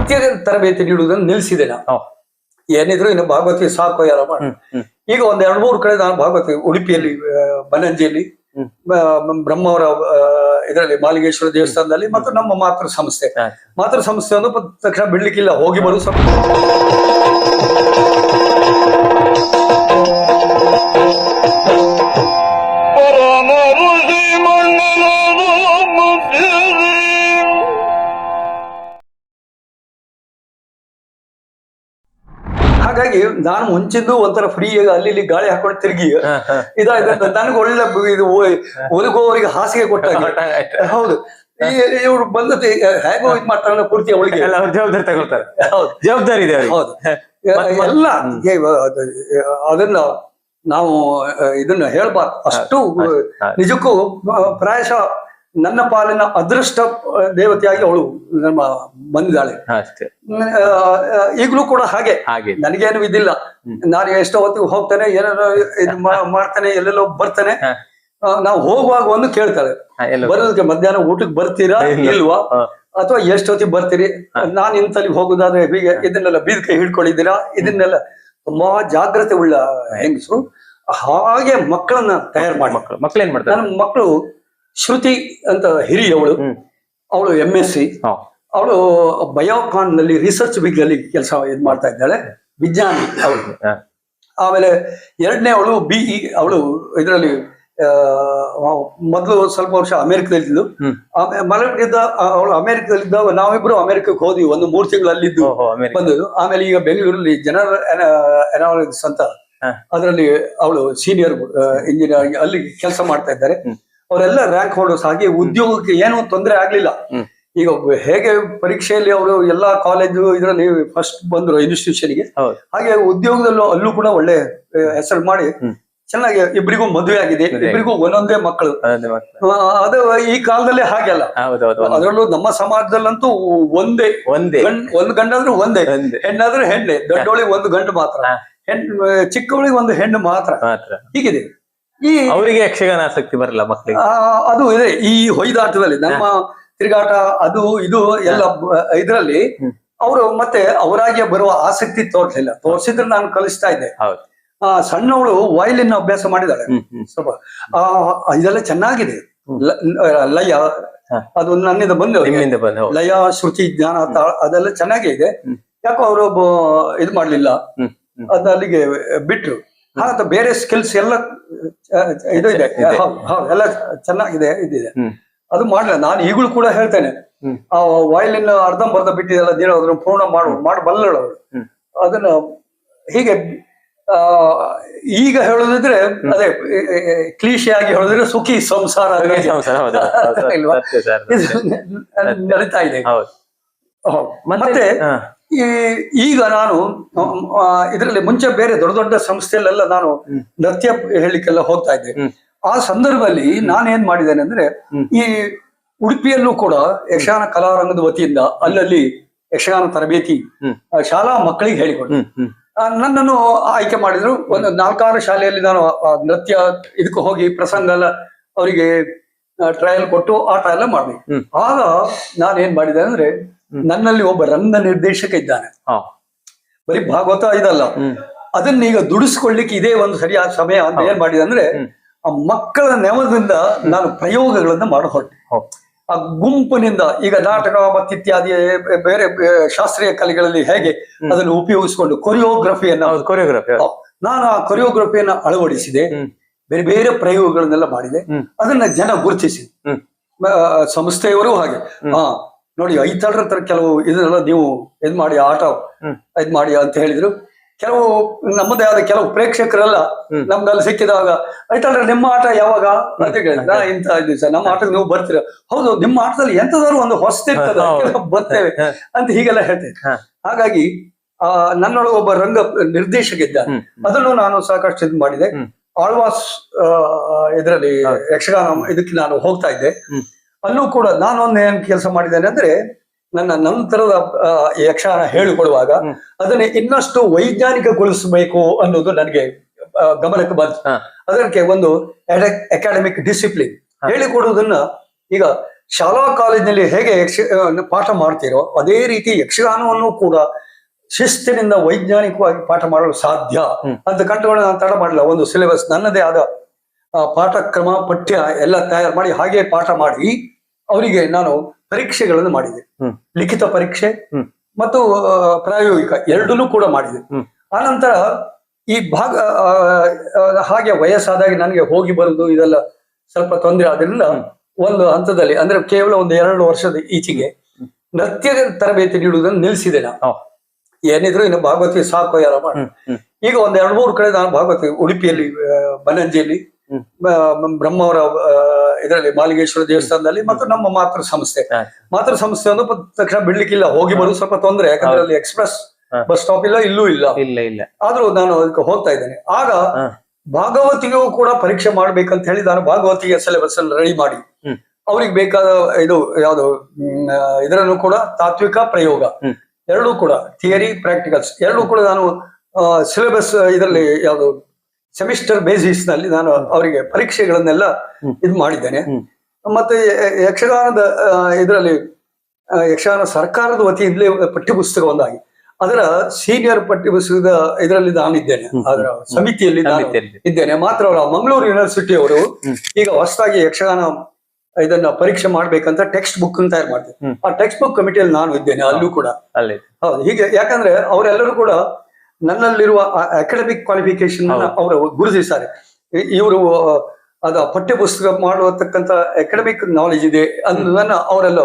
ನೃತ್ಯ ತರಬೇತಿ ನೀಡುವುದನ್ನು ನಿಲ್ಲಿಸಿದೆ ನಾನು. ಏನಿದ್ರು ಇನ್ನು ಭಾಗವತಿ ಸಾಕು ಯಾರ ಮಾಡಿ. ಈಗ ಒಂದ್ 2-3 ಕಡೆ ನಾನು ಭಾಗವತಿ, ಉಡುಪಿಯಲ್ಲಿ ಬನಂಜಿಯಲ್ಲಿ, ಬ್ರಹ್ಮವರ ಇದರಲ್ಲಿ ಮಾಲಿಂಗೇಶ್ವರ ದೇವಸ್ಥಾನದಲ್ಲಿ, ಮತ್ತು ನಮ್ಮ ಮಾತೃ ಸಂಸ್ಥೆ ಒಂದು ತಕ್ಷಣ ಬಿಡ್ಲಿಕ್ಕಿಲ್ಲ, ಹೋಗಿ ಬರು ಹಾಗಾಗಿ ನಾನು ಮುಂಚಿದ್ದು ಒಂಥರ ಫ್ರೀ ಅಲ್ಲಿ ಇಲ್ಲಿ ಗಾಳಿ ಹಾಕೊಂಡು ತಿರುಗಿ ಇದಾಯ್ತು. ನನಗೆ ಒಳ್ಳೆ ಇದು ಒದಗುವವರಿಗೆ ಹಾಸಿಗೆ ಕೊಟ್ಟಾಗ. ಹೌದು, ಇವ್ರು ಬಂದತೆ ಹೇಗೋ ಇದು ಮಾಡ್ತಾರೆ ಪೂರ್ತಿ ಅವಳಿಗೆ ಜವಾಬ್ದಾರಿ ತಗೊಳ್ತಾರೆ. ಜವಾಬ್ದಾರಿ ಇದೆ. ಹೌದು, ಎಲ್ಲ ಅದನ್ನ ನಾವು ಇದನ್ನ ಹೇಳ್ಬಾರ್ದು ಅಷ್ಟು. ನಿಜಕ್ಕೂ ಪ್ರಾಯಶಃ ನನ್ನ ಪಾಲಿನ ಅದೃಷ್ಟ ದೇವತೆಯಾಗಿ ಅವಳು ನಮ್ಮ ಬಂದಿದ್ದಾಳೆ. ಈಗಲೂ ಕೂಡ ಹಾಗೆ, ನನಗೇನು ಇದಿಲ್ಲ. ನಾನು ಎಷ್ಟೋ ಹೊತ್ತಿಗೆ ಹೋಗ್ತೇನೆ, ಏನಾದ್ರು ಇದು ಮಾಡ್ತೇನೆ, ಎಲ್ಲೆಲ್ಲೋ ಬರ್ತೇನೆ. ನಾವು ಹೋಗುವಾಗ ಒಂದು ಕೇಳ್ತಾಳೆ, ಬರೋದಕ್ಕೆ ಮಧ್ಯಾಹ್ನ ಊಟಕ್ಕೆ ಬರ್ತೀರಾ ಇಲ್ವಾ, ಅಥವಾ ಎಷ್ಟೊತ್ತಿಗೆ ಬರ್ತೀರಿ, ನಾನು ಇಂತಲ್ಲಿ ಹೋಗುದಾದ್ರೆ ಹೀಗೆ, ಇದನ್ನೆಲ್ಲ ಬೀದಿಗೆ ಹಿಡ್ಕೊಂಡಿದ್ದೀರಾ, ಇದನ್ನೆಲ್ಲ ತುಂಬಾ ಜಾಗ್ರತೆ ಉಳ್ಳ ಹೆಂಗಸು. ಹಾಗೆ ಮಕ್ಕಳನ್ನ ತಯಾರು ಮಾಡಿ. ಮಕ್ಳು ಏನ್ ಮಾಡ್ತಾರೆ? ನನ್ನ ಮಕ್ಕಳು ಶ್ರುತಿ ಅಂತ ಹಿರಿಯವಳು, ಅವಳು MSc, ಅವಳು ಬಯೋಕಾನ್ ನಲ್ಲಿ ರಿಸರ್ಚ್ ವಿಂಗ್ ಅಲ್ಲಿ ಕೆಲಸ ಮಾಡ್ತಾ ಇದ್ದಾಳೆ, ವಿಜ್ಞಾನಿ ಅವಳು. ಆಮೇಲೆ ಎರಡನೇ ಅವಳು BE, ಅವಳು ಇದರಲ್ಲಿ ಮೊದಲು ಸ್ವಲ್ಪ ವರ್ಷ ಅಮೆರಿಕದಲ್ಲಿದ್ದು, ಅವಳು ಅಮೆರಿಕದಲ್ಲಿದ್ದ, ನಾವಿಬ್ರು ಅಮೆರಿಕಕ್ಕೆ ಹೋದ್ವಿ, 1-3 ತಿಂಗಳು ಅಲ್ಲಿದ್ದು ಬಂದದ್ದು. ಆಮೇಲೆ ಈಗ ಬೆಂಗಳೂರಲ್ಲಿ ಜನರಲ್ ಅನಾಲಿಟಿಕ್ಸ್ ಅಂತ ಅದರಲ್ಲಿ ಅವಳು ಸೀನಿಯರ್ ಇಂಜಿನಿಯರ್ ಅಲ್ಲಿ ಕೆಲಸ ಮಾಡ್ತಾ ಇದ್ದಾರೆ. ಅವರೆಲ್ಲ ರ್ಯಾಂಕ್ ಹೋಲ್ಡರ್ಸ್. ಹಾಗೆ ಉದ್ಯೋಗಕ್ಕೆ ಏನೂ ತೊಂದರೆ ಆಗ್ಲಿಲ್ಲ. ಈಗ ಹೇಗೆ ಪರೀಕ್ಷೆಯಲ್ಲಿ ಅವರು ಎಲ್ಲಾ ಕಾಲೇಜು ಇದರಲ್ಲಿ ಫಸ್ಟ್ ಬಂದ್ರು ಇನ್ಸ್ಟಿಟ್ಯೂಷನ್ಗೆ, ಹಾಗೆ ಉದ್ಯೋಗದಲ್ಲೂ ಅಲ್ಲೂ ಕೂಡ ಒಳ್ಳೆ ಹೆಸರು ಮಾಡಿ ಚೆನ್ನಾಗಿ ಇಬ್ಬರಿಗೂ ಮದುವೆ ಆಗಿದೆ, ಇಬ್ಬರಿಗೂ ಒಂದೊಂದೇ ಮಕ್ಕಳು. ಅದು ಈ ಕಾಲದಲ್ಲಿ ಹಾಗೆಲ್ಲ. ಅದರಲ್ಲೂ ನಮ್ಮ ಸಮಾಜದಲ್ಲಂತೂ ಒಂದೇ, ಒಂದು ಗಂಡಾದ್ರೂ ಒಂದೇ, ಹೆಣ್ಣಾದ್ರೂ ಹೆಣ್ಣೆ, ದೊಡ್ಡವಳಿಗೆ ಒಂದು ಗಂಡು ಮಾತ್ರ, ಚಿಕ್ಕವಳಿಗೆ ಒಂದು ಹೆಣ್ಣು ಮಾತ್ರ, ಹೀಗಿದೆ. ಈ ಅವರಿಗೆ ಯಕ್ಷಗಾನ ಆಸಕ್ತಿ ಬರಲ್ಲ ಮಕ್ಕಳಿಗೆ. ಅದು ಇದೆ ಈ ಹೊಯ್ದಾಟದಲ್ಲಿ, ನಮ್ಮ ತಿರುಗಾಟ ಅದು ಇದು ಎಲ್ಲ ಇದ್ರಲ್ಲಿ ಅವರು ಮತ್ತೆ ಅವರಾಗೆ ಬರುವ ಆಸಕ್ತಿ ತೋರ್ಲಿಲ್ಲ. ತೋರ್ಸಿದ್ರೆ ನಾನು ಕಲಿಸ್ತಾ ಇದ್ದೆ. ಸಣ್ಣವಳು ವಯಲಿನ್ ಅಭ್ಯಾಸ ಮಾಡಿದಾಳೆ ಸ್ವಲ್ಪ, ಇದೆಲ್ಲ ಚೆನ್ನಾಗಿದೆ. ಲಯ ಅದು ನನ್ನಿಂದ ಬಂದು ಲಯ, ಶ್ರುತಿ, ಜ್ಞಾನ ಅದೆಲ್ಲ ಚೆನ್ನಾಗೇ ಇದೆ. ಯಾಕೋ ಅವರು ಇದು ಮಾಡ್ಲಿಲ್ಲ, ಅದ ಅಲ್ಲಿಗೆ ಬಿಟ್ರು. ಹಾಗಂತ ಬೇರೆ ಸ್ಕಿಲ್ಸ್ ಎಲ್ಲ ಇದು ಇದೆ, ಎಲ್ಲ ಚೆನ್ನಾಗಿದೆ, ಇದಿದೆ. ಅದು ಮಾಡ್ಲಿಲ್ಲ. ನಾನು ಈಗಲೂ ಕೂಡ ಹೇಳ್ತೇನೆ, ಆ ವಯಲಿನ್ ಅರ್ಧಂಬರ್ಧ ಬಿಟ್ಟಿದೆಲ್ಲ ದಿನ ಅದನ್ನ ಪೂರ್ಣ ಮಾಡಬಲ್ಲಳು ಅವಳು. ಅದನ್ನ ಹೀಗೆ ಈಗ ಹೇಳೋದಿದ್ರೆ ಅದೇ ಕ್ಲೀಶೆಯಾಗಿ ಹೇಳೋದಿದ್ರೆ ಸುಖಿ ಸಂಸಾರ ನಡೀತಾ ಇದೆ. ಮತ್ತೆ ಈಗ ನಾನು ಇದರಲ್ಲಿ ಮುಂಚೆ ಬೇರೆ ದೊಡ್ಡ ದೊಡ್ಡ ಸಂಸ್ಥೆಯಲ್ಲೆಲ್ಲ ನಾನು ನೃತ್ಯ ಹೇಳಲಿಕ್ಕೆಲ್ಲ ಹೋಗ್ತಾ ಇದ್ದೆ. ಆ ಸಂದರ್ಭದಲ್ಲಿ ನಾನೇನ್ ಮಾಡಿದ್ದೇನೆ ಅಂದ್ರೆ, ಈ ಉಡುಪಿಯಲ್ಲೂ ಕೂಡ ಯಕ್ಷಗಾನ ಕಲಾರಂಗದ ವತಿಯಿಂದ ಅಲ್ಲಲ್ಲಿ ಯಕ್ಷಗಾನ ತರಬೇತಿ ಶಾಲಾ ಮಕ್ಕಳಿಗೆ ಹೇಳಿಕೊಟ್ಟೆ. ನನ್ನನ್ನು ಆಯ್ಕೆ ಮಾಡಿದ್ರು. ಒಂದು 4-6 ಶಾಲೆಯಲ್ಲಿ ನಾನು ನೃತ್ಯ ಇದಕ್ಕೆ ಹೋಗಿ ಪ್ರಸಂಗ ಎಲ್ಲ ಅವರಿಗೆ ಟ್ರಯಲ್ ಕೊಟ್ಟು ಆಟ ಎಲ್ಲ ಮಾಡ್ಬೇಕು. ಆಗ ನಾನೇನ್ ಮಾಡಿದೆ ಅಂದ್ರೆ, ನನ್ನಲ್ಲಿ ಒಬ್ಬ ರಂಗ ನಿರ್ದೇಶಕ ಇದ್ದಾನೆ, ಬರೀ ಭಾಗವತ ಇದಲ್ಲ, ಅದನ್ನೀಗ ದುಡಿಸ್ಕೊಳ್ಲಿಕ್ಕೆ ಇದೇ ಒಂದು ಸರಿಯಾದ ಸಮಯ ಅಂತ ಏನ್ ಮಾಡಿದೆ ಅಂದ್ರೆ, ಆ ಮಕ್ಕಳ ನೆವದಿಂದ ನಾನು ಪ್ರಯೋಗಗಳನ್ನ ಮಾಡಿ ಹೊರಟೆ. ಆ ಗುಂಪಿನಿಂದ ಈಗ ನಾಟಕ ಮತ್ತಿತ್ಯಾದಿ ಬೇರೆ ಶಾಸ್ತ್ರೀಯ ಕಲೆಗಳಲ್ಲಿ ಹೇಗೆ ಅದನ್ನು ಉಪಯೋಗಿಸಿಕೊಂಡು ನಾನು ಆ ಕೊರಿಯೋಗ್ರಫಿಯನ್ನ ಅಳವಡಿಸಿದೆ. ಬೇರೆ ಬೇರೆ ಪ್ರಯೋಗಗಳನ್ನೆಲ್ಲ ಮಾಡಿದೆ. ಅದನ್ನ ಜನ ಗುರುತಿಸಿ, ಸಂಸ್ಥೆಯವರು ಹಾಗೆ ನೋಡಿ ಐತಾಳ್ರ ತರ ಕೆಲವು ಇದನ್ನೆಲ್ಲ ನೀವು ಇದ್ ಮಾಡಿ, ಆಟ ಇದ್ ಮಾಡಿ ಅಂತ ಹೇಳಿದ್ರು. ಕೆಲವು ನಮ್ಮದೇ ಆದ ಕೆಲವು ಪ್ರೇಕ್ಷಕರೆಲ್ಲ ನಮ್ಗಲ್ಲಿ ಸಿಕ್ಕಿದಾಗ, ಐತಾಳ್ರ ನಿಮ್ಮ ಆಟ ಯಾವಾಗ ಅಂತ ಕೇಳಿದ, ಇಂತ ದಿವಸ ನಮ್ಮ ಆಟಕ್ಕೆ ನೀವು ಬರ್ತೀರ. ಹೌದು, ನಿಮ್ಮ ಆಟದಲ್ಲಿ ಎಂತದಾದ್ರು ಒಂದು ಹೊಸದಿರ್ತದೆ, ಬರ್ತೇವೆ ಅಂತ ಹೀಗೆಲ್ಲ ಹೇಳ್ತೇವೆ. ಹಾಗಾಗಿ ನನ್ನೊಳಗೆ ಒಬ್ಬ ರಂಗ ನಿರ್ದೇಶಕ ಇದ್ದ, ಅದನ್ನು ನಾನು ಸಾಕಷ್ಟು ಇದು ಮಾಡಿದೆ. ಆಳ್ವಾಸ್ ಇದರಲ್ಲಿ ಯಕ್ಷಗಾನ ಇದಕ್ಕೆ ನಾನು ಹೋಗ್ತಾ ಇದ್ದೆ. ಅಲ್ಲೂ ಕೂಡ ನಾನೊಂದು ಏನ್ ಕೆಲಸ ಮಾಡಿದ್ದೇನೆ ಅಂದ್ರೆ, ನನ್ನ ನಂತರದ ಯಕ್ಷಗಾನ ಹೇಳಿಕೊಡುವಾಗ ಅದನ್ನ ಇನ್ನಷ್ಟು ವೈಜ್ಞಾನಿಕಗೊಳಿಸಬೇಕು ಅನ್ನೋದು ನನಗೆ ಗಮನಕ್ಕೆ ಬಂತು. ಅದಕ್ಕೆ ಒಂದು ಅಕಾಡೆಮಿಕ್ ಡಿಸಿಪ್ಲಿನ್ ಹೇಳಿಕೊಡುವುದನ್ನ ಈಗ ಶಾಲಾ ಕಾಲೇಜಿನಲ್ಲಿ ಹೇಗೆ ಪಾಠ ಮಾಡ್ತೀರೋ ಅದೇ ರೀತಿ ಯಕ್ಷಗಾನವನ್ನು ಕೂಡ ಶಿಸ್ತಿನಿಂದ ವೈಜ್ಞಾನಿಕವಾಗಿ ಪಾಠ ಮಾಡಲು ಸಾಧ್ಯ ಅಂತ ಕಂಡುಕೊಂಡು ನಾನು ತಡ ಮಾಡಲಿಲ್ಲ. ಒಂದು ಸಿಲೆಬಸ್ ನನ್ನದೇ ಆದ ಪಾಠಕ್ರಮ ಪಠ್ಯ ಎಲ್ಲ ತಯಾರು ಮಾಡಿ ಹಾಗೆ ಪಾಠ ಮಾಡಿ ಅವರಿಗೆ ನಾನು ಪರೀಕ್ಷೆಗಳನ್ನು ಮಾಡಿದೆ. ಲಿಖಿತ ಪರೀಕ್ಷೆ ಮತ್ತು ಪ್ರಾಯೋಗಿಕ ಎರಡನ್ನೂ ಕೂಡ ಮಾಡಿದೆ. ಆನಂತರ ಈ ಹಾಗೆ ವಯಸ್ಸಾದಾಗ ನನಗೆ ಹೋಗಿ ಬರುದು ಇದೆಲ್ಲ ಸ್ವಲ್ಪ ತೊಂದರೆ ಆದ್ರಿಂದ ಒಂದು ಹಂತದಲ್ಲಿ ಅಂದ್ರೆ ಕೇವಲ ಒಂದು 2 ವರ್ಷದ ಈಚೆಗೆ ನೃತ್ಯ ತರಬೇತಿ ನೀಡುವುದನ್ನು ನಿಲ್ಲಿಸಿದೆ ನಾನು. ಏನಿದ್ರು ಇನ್ನು ಭಾಗವತಿ ಸಾಕು ಯಾರ ಮಾಡಿ. ಈಗ ಒಂದ್ 2-3 ಕಡೆ ನಾನು ಭಾಗವತಿ ಉಡುಪಿಯಲ್ಲಿ ಬನಂಜಿಯಲ್ಲಿ ಬ್ರಹ್ಮವರ ಇದರಲ್ಲಿ ಮಾಲಿಂಗೇಶ್ವರ ದೇವಸ್ಥಾನದಲ್ಲಿ ಮತ್ತು ನಮ್ಮ ಮಾತೃ ಸಂಸ್ಥೆ ಒಂದು ತಕ್ಷಣ ಬಿಡ್ಲಿಕ್ಕಿಲ್ಲ, ಹೋಗಿ ಬರೋದು ಸ್ವಲ್ಪ ತೊಂದರೆ. ಯಾಕಂದ್ರೆ ಅಲ್ಲಿ ಎಕ್ಸ್ಪ್ರೆಸ್ ಬಸ್ ಸ್ಟಾಪ್ ಇಲ್ಲ, ಇಲ್ಲೂ ಇಲ್ಲ. ಆದ್ರೂ ನಾನು ಅದಕ್ಕೆ ಹೋಗ್ತಾ ಇದ್ದೇನೆ. ಆಗ ಭಾಗವತಿಗೂ ಕೂಡ ಪರೀಕ್ಷೆ ಮಾಡ್ಬೇಕಂತ ಹೇಳಿ ನಾನು ಭಾಗವತಿಗೆ ಸಿಲೆಬಸ್ ಅನ್ನು ರೆಡಿ ಮಾಡಿ ಅವ್ರಿಗೆ ಬೇಕಾದ ಇದು ಯಾವ್ದು ಇದರನ್ನು ಕೂಡ ತಾತ್ವಿಕ ಪ್ರಯೋಗ ಎರಡೂ ಕೂಡ ಥಿಯರಿ ಪ್ರಾಕ್ಟಿಕಲ್ಸ್ ಎರಡೂ ಕೂಡ ನಾನು ಸಿಲೆಬಸ್ ಇದರಲ್ಲಿ ಯಾವುದು ಸೆಮಿಸ್ಟರ್ ಬೇಸಿಸ್ ನಲ್ಲಿ ನಾನು ಅವರಿಗೆ ಪರೀಕ್ಷೆಗಳನ್ನೆಲ್ಲ ಇದು ಮಾಡಿದ್ದೇನೆ. ಮತ್ತೆ ಯಕ್ಷಗಾನದ ಇದರಲ್ಲಿ ಯಕ್ಷಗಾನ ಸರ್ಕಾರದ ವತಿಯಿಂದಲೇ ಪಠ್ಯಪುಸ್ತಕ ಒಂದಾಗಿ ಅದರ ಸೀನಿಯರ್ ಪಠ್ಯಪುಸ್ತಕದ ಇದರಲ್ಲಿ ನಾನಿದ್ದೇನೆ, ಅದರ ಸಮಿತಿಯಲ್ಲಿ ಇದ್ದೇನೆ. ಮಾತ್ರ ಅವರ ಮಂಗಳೂರು ಯೂನಿವರ್ಸಿಟಿ ಅವರು ಈಗ ಹೊಸದಾಗಿ ಯಕ್ಷಗಾನ ಇದನ್ನ ಪರೀಕ್ಷೆ ಮಾಡ್ಬೇಕಂತ ಟೆಕ್ಸ್ಟ್ ಬುಕ್ ತಯಾರು ಮಾಡ್ತಾರೆ. ಆ ಟೆಕ್ಸ್ಟ್ ಬುಕ್ ಕಮಿಟಿಯಲ್ಲಿ ನಾನು ಇದ್ದೇನೆ, ಅಲ್ಲೂ ಕೂಡ. ಹೌದು, ಹೀಗೆ ಯಾಕಂದ್ರೆ ಅವರೆಲ್ಲರೂ ಕೂಡ ನನ್ನಲ್ಲಿರುವ ಅಕಾಡೆಮಿಕ್ ಕ್ವಾಲಿಫಿಕೇಶನ್ ಅವರು ಗುರುತಿಸ್ತಾರೆ. ಇವರು ಅದ ಪಠ್ಯಪುಸ್ತಕ ಮಾಡುವತಕ್ಕಂತ ಅಕಾಡೆಮಿಕ್ ನಾಲೆಜ್ ಇದೆ ಅನ್ನೋದನ್ನ ಅವರೆಲ್ಲ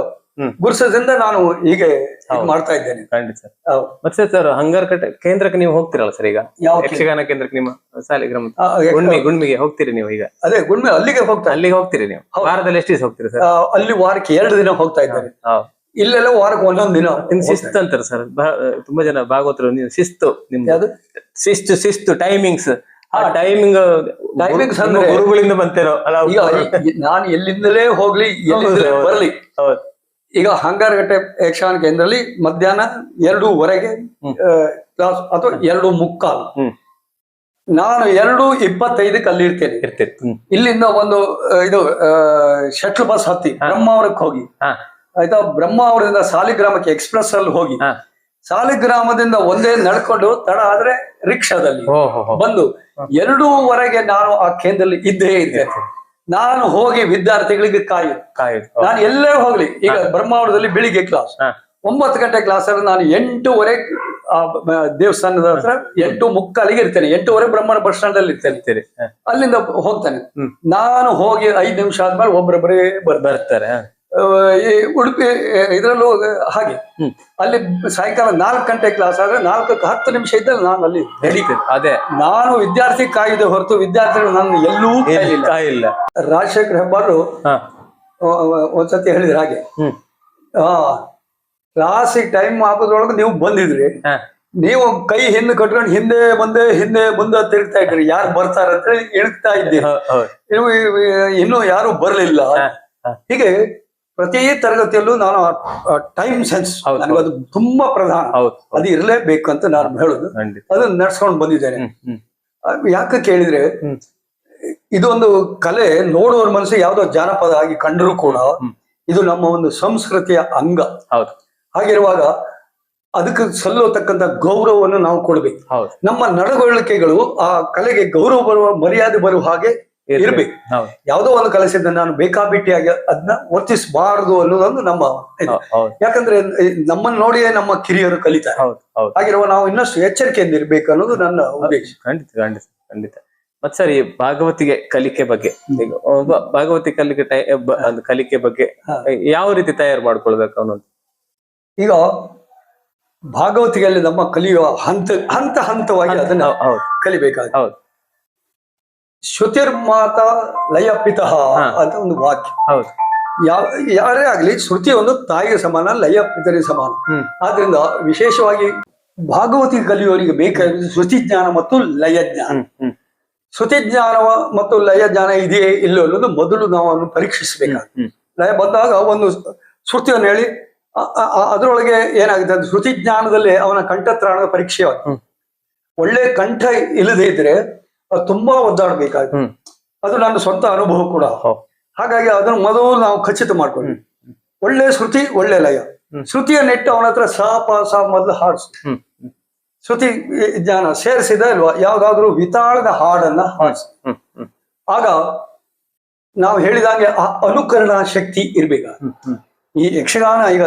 ಗುರುಸದಿಂದ ನಾನು ಹೀಗೆ ಮಾಡ್ತಾ ಇದ್ದೇನೆ. ಮತ್ತೆ ಸರ್ ಹಂಗಾರಕಟ್ಟೆ ಕೇಂದ್ರಕ್ಕೆ ನೀವು ಹೋಗ್ತಿರಲ್ಲ ಸರ್? ಈಗ ಯಕ್ಷಗಾನ ಕೇಂದ್ರಕ್ಕೆ ನಿಮ್ಮ ಸಾಲಿಗ್ರಾಮ ಗುಣ್ಮಿಗೆ ಹೋಗ್ತೀರಿ ನೀವು? ಈಗ ಅದೇ ಗುಣ್ಮಿ ಅಲ್ಲಿಗೆ ಹೋಗ್ತೀರಿ ನೀವು? ವಾರದಲ್ಲಿ ಎಷ್ಟು ದಿವಸ ಹೋಗ್ತೀರಿ ಸರ್? ಅಲ್ಲಿ ವಾರಕ್ಕೆ 2 ದಿನ ಹೋಗ್ತಾ ಇದ್ದೇನೆ. ಇಲ್ಲೆಲ್ಲ ವಾರಕ್ಕೆ 1 ದಿನ. ಶಿಸ್ತು ಅಂತಾರೆ ಸರ್ ತುಂಬಾ ಜನ ಭಾಗವತರು. ನೀವು ಶಿಸ್ತು ನಿಮ್ದು ಶಿಸ್ತು ಟೈಮಿಂಗ್ಸ್ ಗುರುಗಳಿಂದ ಬಂತೇನೋ ಅಲ್ಲ? ನಾನು ಎಲ್ಲಿಂದಲೇ ಹೋಗ್ಲಿ ಎಲ್ಲಿಂದಲೇ ಬರ್ಲಿ, ಈಗ ಹಂಗಾರಗಟ್ಟೆ ಯಕ್ಷಗಾನ ಕೇಂದ್ರದಲ್ಲಿ ಮಧ್ಯಾಹ್ನ 2:15 ಕ್ಲಾಸ್ ಅಥವಾ 2:45. ನಾನು 2:25 ಅಲ್ಲಿ ಇರ್ತೇನೆ. ಇಲ್ಲಿಂದ ಒಂದು ಇದು ಶಟ್ಲ್ ಬಸ್ ಹತ್ತಿ ಬ್ರಹ್ಮಾವರಕ್ಕೆ ಹೋಗಿ ಆಯ್ತಾ, ಬ್ರಹ್ಮಾವರದಿಂದ ಸಾಲಿಗ್ರಾಮಕ್ಕೆ ಎಕ್ಸ್ಪ್ರೆಸ್ ಅಲ್ಲಿ ಹೋಗಿ ಸಾಲಿಗ್ರಾಮದಿಂದ ಒಂದೇ ನಡ್ಕೊಂಡು ತಡ ಆದ್ರೆ ರಿಕ್ಷಾದಲ್ಲಿ ಬಂದು 2:15 ನಾನು ಆ ಕೇಂದ್ರದಲ್ಲಿ ಇದ್ದೇ ಇದ್ದೇನೆ. ನಾನು ಹೋಗಿ ವಿದ್ಯಾರ್ಥಿಗಳಿಗೆ ಕಾಯುದು. ನಾನು ಎಲ್ಲೇ ಹೋಗ್ಲಿ, ಈಗ ಬ್ರಹ್ಮಾವರದಲ್ಲಿ ಬೆಳಿಗ್ಗೆ ಕ್ಲಾಸ್ 9 ಗಂಟೆ ಕ್ಲಾಸ್ ಅಲ್ಲಿ ನಾನು 8:15 ದೇವಸ್ಥಾನದ ಹತ್ರ 8:45 ಇರ್ತೇನೆ. 8:15 ಬ್ರಹ್ಮನ ಬಸ್ ಸ್ಟ್ಯಾಂಡ್ ಅಲ್ಲಿ ಇರ್ತೇನೆ. ಅಲ್ಲಿಂದ ಹೋಗ್ತಾನೆ. ನಾನು ಹೋಗಿ 5 ನಿಮಿಷ ಆದ್ಮೇಲೆ ಒಬ್ಬರೊಬ್ಬರೇ ಬರ್ತಾರೆ. ಈ ಉಡುಪಿ ಇದ್ರಲ್ಲೂ ಹಾಗೆ ಅಲ್ಲಿ ಸಾಯಂಕಾಲ 4 ಗಂಟೆ ಕ್ಲಾಸ್ ಆದ್ರೆ 4:10 ನಿಮಿಷ ಇದ್ದಲ್ಲಿ ನಾನು ಅಲ್ಲಿ ನಡೀತೇನೆ. ಅದೇ ನಾನು ವಿದ್ಯಾರ್ಥಿ ಕಾಯ್ದೆ ಹೊರತು ವಿದ್ಯಾರ್ಥಿಗಳು ನಾನು ಎಲ್ಲೂ ಕಾಯಿಲ್ಲ. ರಾಜಶೇಖರ್ ಹೆಬ್ಬಾರು ಒಂದ್ಸತಿ ಹೇಳಿದ್ರೆ ಹಾಗೆ, ಕ್ಲಾಸಿಗೆ ಟೈಮ್ ಆಗೋದ್ರೊಳಗೆ ನೀವು ಬಂದಿದ್ರಿ, ನೀವು ಕೈ ಹಿಂದೆ ಕಟ್ಕೊಂಡು ಹಿಂದೆ ಮುಂದೆ ತಿರುಗ್ತಾ ಇದ್ರಿ, ಯಾರು ಬರ್ತಾರ ಅಂತ ಎಣಗ್ತಾ ಇದ್ದೀರಿ, ಇನ್ನು ಯಾರು ಬರ್ಲಿಲ್ಲ. ಹೀಗೆ ಪ್ರತಿ ತರಗತಿಯಲ್ಲೂ ನಾನು ಟೈಮ್ ಸೆನ್ಸ್ ನನಗದು ತುಂಬಾ ಪ್ರಧಾನ, ಅದು ಇರಲೇಬೇಕು ಅಂತ ನಾನು ಹೇಳುದು. ಅದನ್ನ ನಡ್ಸ್ಕೊಂಡು ಬಂದಿದ್ದೇನೆ. ಯಾಕೆ ಕೇಳಿದ್ರೆ ಇದೊಂದು ಕಲೆ ನೋಡುವರ ಮನಸ್ಸು ಯಾವ್ದೋ ಜಾನಪದ ಆಗಿ ಕಂಡರೂ ಕೂಡ ಇದು ನಮ್ಮ ಒಂದು ಸಂಸ್ಕೃತಿಯ ಅಂಗ. ಹಾಗಿರುವಾಗ ಅದಕ್ಕೆ ಸಲ್ಲತಕ್ಕಂತ ಗೌರವವನ್ನು ನಾವು ಕೊಡ್ಬೇಕು. ನಮ್ಮ ನಡವಳಿಕೆಗಳು ಆ ಕಲೆಗೆ ಗೌರವ ಬರುವ ಮರ್ಯಾದೆ ಬರುವ ಹಾಗೆ ಇರ್ಬೇಕು. ಯಾವ್ದೋ ಒಂದು ಕಲಿಸಿದ್ದ ನಾನು ಬೇಕಾಬಿಟ್ಟಿಯಾಗಿ ಅದನ್ನ ವರ್ತಿಸಬಾರದು ಅನ್ನೋದೊಂದು ನಮ್ಮ ಇದು. ಯಾಕಂದ್ರೆ ನಮ್ಮನ್ನ ನೋಡಿಯೇ ನಮ್ಮ ಕಿರಿಯರು ಕಲಿತಾರೆ. ಹಾಗಿರುವ ನಾವು ಇನ್ನಷ್ಟು ಎಚ್ಚರಿಕೆಯಿಂದ ಇರ್ಬೇಕು ಅನ್ನೋದು ನನ್ನ ಉದ್ದೇಶ. ಖಂಡಿತ. ಮತ್ ಸರ್, ಈ ಭಾಗವತಿಗೆ ಕಲಿಕೆ ಬಗ್ಗೆ, ಭಾಗವತಿ ಕಲಿಕೆ ಬಗ್ಗೆ ಯಾವ ರೀತಿ ತಯಾರು ಮಾಡ್ಕೊಳ್ಬೇಕು ಅನ್ನೋದು? ಈಗ ಭಾಗವತಿಗೆಯಲ್ಲಿ ನಮ್ಮ ಕಲಿಯುವ ಹಂತವಾಗಿ ಅದನ್ನ ಕಲಿಬೇಕಾಗುತ್ತೆ. ಶ್ರುತಿರ್ಮಾತ ಲಯ ಪಿತಃ ಅಂತ ಒಂದು ವಾಕ್ಯ. ಯಾರೇ ಆಗ್ಲಿ ಶ್ರುತಿ ಒಂದು ತಾಯಿಗೆ ಸಮಾನ, ಲಯ ಪಿತರಿಗೆ ಸಮಾನ. ಆದ್ರಿಂದ ವಿಶೇಷವಾಗಿ ಭಾಗವತಿ ಕಲಿಯುವವರಿಗೆ ಬೇಕಾದ ಶ್ರುತಿ ಜ್ಞಾನ ಮತ್ತು ಲಯ ಜ್ಞಾನ. ಶ್ರುತಿ ಜ್ಞಾನ ಮತ್ತು ಲಯ ಜ್ಞಾನ ಇದೆಯೇ ಇಲ್ಲೋ ಅನ್ನೋದು ಮೊದಲು ನಾವು ಅವನು ಪರೀಕ್ಷಿಸಬೇಕಾಗ್ತದೆ. ಲಯ ಬಂದಾಗ ಒಂದು ಶ್ರುತಿಯನ್ನು ಹೇಳಿ ಅದರೊಳಗೆ ಏನಾಗುತ್ತೆ, ಅದು ಶ್ರುತಿ ಜ್ಞಾನದಲ್ಲಿ ಅವನ ಕಂಠತ್ರಾಣದ ಪರೀಕ್ಷೆ. ಒಳ್ಳೆ ಕಂಠ ಇಲ್ಲದೆ ಇದ್ರೆ ಅದು ತುಂಬಾ ಒದ್ದಾಡ್ಬೇಕಾಗುತ್ತೆ. ಅದು ನನ್ನ ಸ್ವಂತ ಅನುಭವ ಕೂಡ. ಹಾಗಾಗಿ ಅದನ್ನು ಮೊದಲು ನಾವು ಖಚಿತ ಮಾಡ್ಕೊಂಡ್ವಿ. ಒಳ್ಳೆ ಶ್ರುತಿ ಒಳ್ಳೆ ಲಯ. ಶ್ರುತಿಯ ನೆಟ್ಟು ಅವನ ಹತ್ರ ಸ ಪ ಸ ಮೊದಲು ಹಾಡ್ಸು. ಶ್ರುತಿ ಜ್ಞಾನ ಸೇರಿಸಿದ ಇಲ್ವಾ, ಯಾವ್ದಾದ್ರು ವಿತಾಳದ ಹಾಡನ್ನ ಹಾಡ್ಸು. ಆಗ ನಾವು ಹೇಳಿದಂಗೆ ಆ ಅನುಕರಣ ಶಕ್ತಿ ಇರ್ಬೇಕ. ಈ ಯಕ್ಷಗಾನ ಈಗ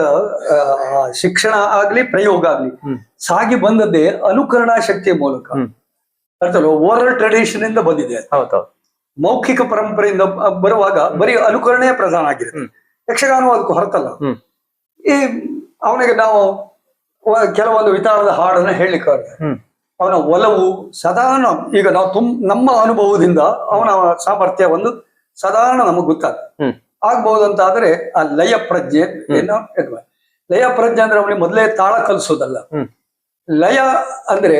ಶಿಕ್ಷಣ ಆಗ್ಲಿ ಪ್ರಯೋಗ ಆಗ್ಲಿ ಸಾಗಿ ಬಂದದ್ದೇ ಅನುಕರಣ ಶಕ್ತಿಯ ಮೂಲಕ. ಅರ್ಥಲ್ಲ, ಓರಲ್ ಟ್ರೆಡಿಷನ್ ಇಂದ ಬಂದಿದೆ. ಮೌಖಿಕ ಪರಂಪರೆಯಿಂದ ಬರುವಾಗ ಬರೀ ಅನುಕರಣೆ ಪ್ರಧಾನ ಆಗಿರುತ್ತೆ. ಯಕ್ಷಗಾನ ಅದಕ್ಕೂ ಹೊರತಲ್ಲ. ಈ ಅವನಿಗೆ ನಾವು ಕೆಲವೊಂದು ವಿತಾಳದ ಹಾಡನ್ನ ಹೇಳಲಿಕ್ಕೆ ಅವನ ಒಲವು ಸಾಧಾರಣ ಈಗ ನಾವು ನಮ್ಮ ಅನುಭವದಿಂದ ಅವನ ಸಾಮರ್ಥ್ಯ ಒಂದು ಸಾಧಾರಣ ನಮಗ್ ಗೊತ್ತಾಗ್ತದೆ. ಆಗ್ಬಹುದಂತ ಆದ್ರೆ ಆ ಲಯ ಪ್ರಜ್ಞೆ ಏನೋ ಲಯ ಪ್ರಜ್ಞೆ ಅಂದ್ರೆ ಅವನಿಗೆ ಮೊದಲೇ ತಾಳ ಕಲಿಸೋದಲ್ಲ. ಲಯ ಅಂದ್ರೆ